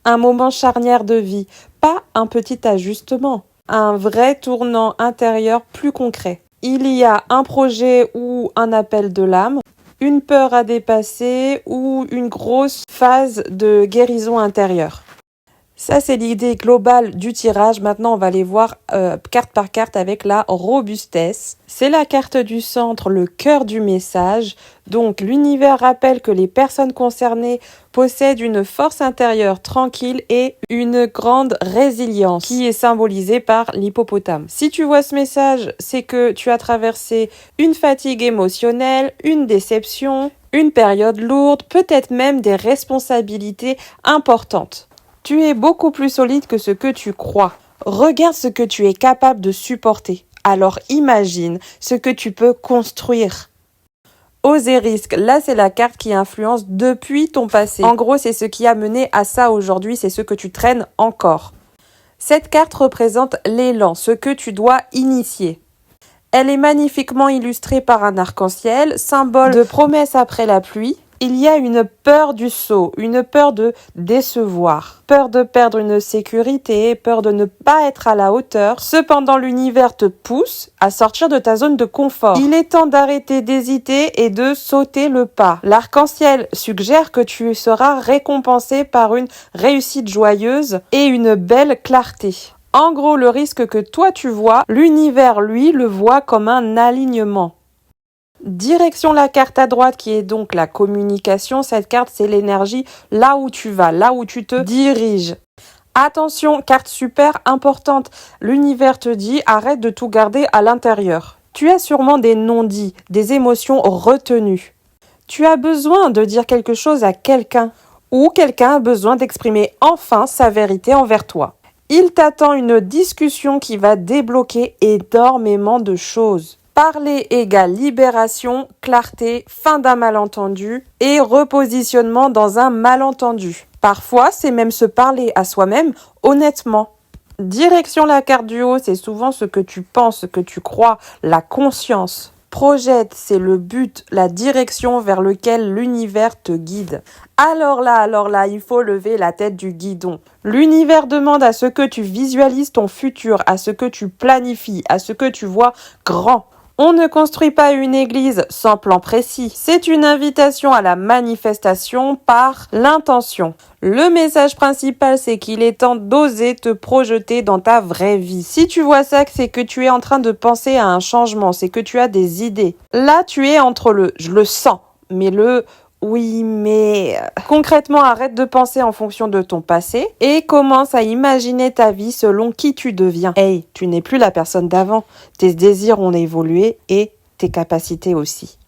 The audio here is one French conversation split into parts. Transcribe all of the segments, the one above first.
un moment charnière de vie, pas un petit ajustement, un vrai tournant intérieur plus concret. Il y a un projet ou un appel de l'âme, une peur à dépasser ou une grosse phase de guérison intérieure. Ça, c'est l'idée globale du tirage. Maintenant, on va les voir carte par carte avec la robustesse. C'est la carte du centre, le cœur du message. Donc, l'univers rappelle que les personnes concernées possèdent une force intérieure tranquille et une grande résilience qui est symbolisée par l'hippopotame. Si tu vois ce message, c'est que tu as traversé une fatigue émotionnelle, une déception, une période lourde, peut-être même des responsabilités importantes. Tu es beaucoup plus solide que ce que tu crois. Regarde ce que tu es capable de supporter. Alors imagine ce que tu peux construire. Oser risque, là c'est la carte qui influence depuis ton passé. En gros, c'est ce qui a mené à ça aujourd'hui, c'est ce que tu traînes encore. Cette carte représente l'élan, ce que tu dois initier. Elle est magnifiquement illustrée par un arc-en-ciel, symbole de promesse après la pluie. Il y a une peur du saut, une peur de décevoir, peur de perdre une sécurité, peur de ne pas être à la hauteur. Cependant, l'univers te pousse à sortir de ta zone de confort. Il est temps d'arrêter d'hésiter et de sauter le pas. L'arc-en-ciel suggère que tu seras récompensé par une réussite joyeuse et une belle clarté. En gros, le risque que toi tu vois, l'univers, lui, le voit comme un alignement. Direction la carte à droite qui est donc la communication. Cette carte, c'est l'énergie là où tu vas, là où tu te diriges. Attention, carte super importante. L'univers te dit arrête de tout garder à l'intérieur. Tu as sûrement des non-dits, des émotions retenues. Tu as besoin de dire quelque chose à quelqu'un ou quelqu'un a besoin d'exprimer enfin sa vérité envers toi. Il t'attend une discussion qui va débloquer énormément de choses. Parler égale libération, clarté, fin d'un malentendu et repositionnement dans un malentendu. Parfois, c'est même se parler à soi-même honnêtement. Direction la carte du haut, c'est souvent ce que tu penses, ce que tu crois, la conscience. Projette, c'est le but, la direction vers lequel l'univers te guide. Alors là, il faut lever la tête du guidon. L'univers demande à ce que tu visualises ton futur, à ce que tu planifies, à ce que tu vois grand. On ne construit pas une église sans plan précis. C'est une invitation à la manifestation par l'intention. Le message principal, c'est qu'il est temps d'oser te projeter dans ta vraie vie. Si tu vois ça, c'est que tu es en train de penser à un changement, c'est que tu as des idées. Là, tu es entre le « je le sens », mais le « oui, mais… » Concrètement, arrête de penser en fonction de ton passé et commence à imaginer ta vie selon qui tu deviens. Hey, tu n'es plus la personne d'avant. Tes désirs ont évolué et tes capacités aussi.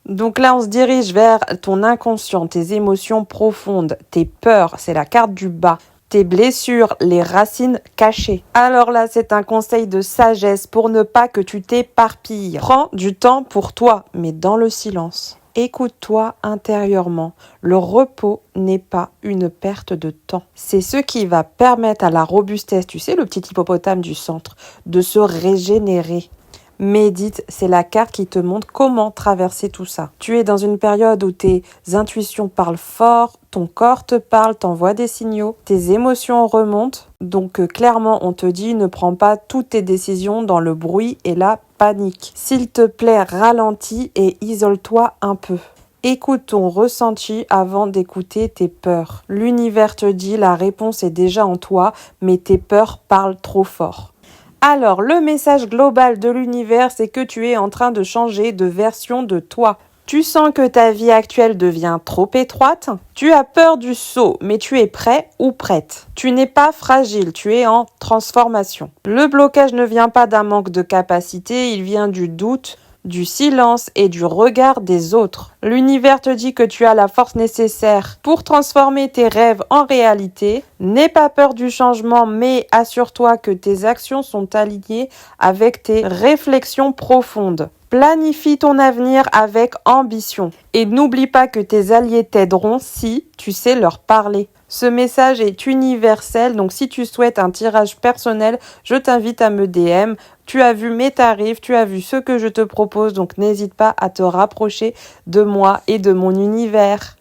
Donc là, on se dirige vers ton inconscient, tes émotions profondes, tes peurs, c'est la carte du bas. Tes blessures, les racines cachées. Alors là, c'est un conseil de sagesse pour ne pas que tu t'éparpilles. Prends du temps pour toi, mais dans le silence. Écoute-toi intérieurement. Le repos n'est pas une perte de temps. C'est ce qui va permettre à la robustesse, tu sais, le petit hippopotame du centre, de se régénérer. Médite, c'est la carte qui te montre comment traverser tout ça. Tu es dans une période où tes intuitions parlent fort, ton corps te parle, t'envoie des signaux, tes émotions remontent. Donc clairement, on te dit ne prends pas toutes tes décisions dans le bruit et la panique. S'il te plaît, ralentis et isole-toi un peu. Écoute ton ressenti avant d'écouter tes peurs. L'univers te dit la réponse est déjà en toi, mais tes peurs parlent trop fort. Alors, le message global de l'univers, c'est que tu es en train de changer de version de toi. Tu sens que ta vie actuelle devient trop étroite. Tu as peur du saut, mais tu es prêt ou prête. Tu n'es pas fragile, tu es en transformation. Le blocage ne vient pas d'un manque de capacité, il vient du doute, du silence et du regard des autres. L'univers te dit que tu as la force nécessaire pour transformer tes rêves en réalité. N'aie pas peur du changement, mais assure-toi que tes actions sont alignées avec tes réflexions profondes. Planifie ton avenir avec ambition et n'oublie pas que tes alliés t'aideront si tu sais leur parler. Ce message est universel, donc si tu souhaites un tirage personnel, je t'invite à me DM. Tu as vu mes tarifs, tu as vu ce que je te propose, donc n'hésite pas à te rapprocher de moi et de mon univers.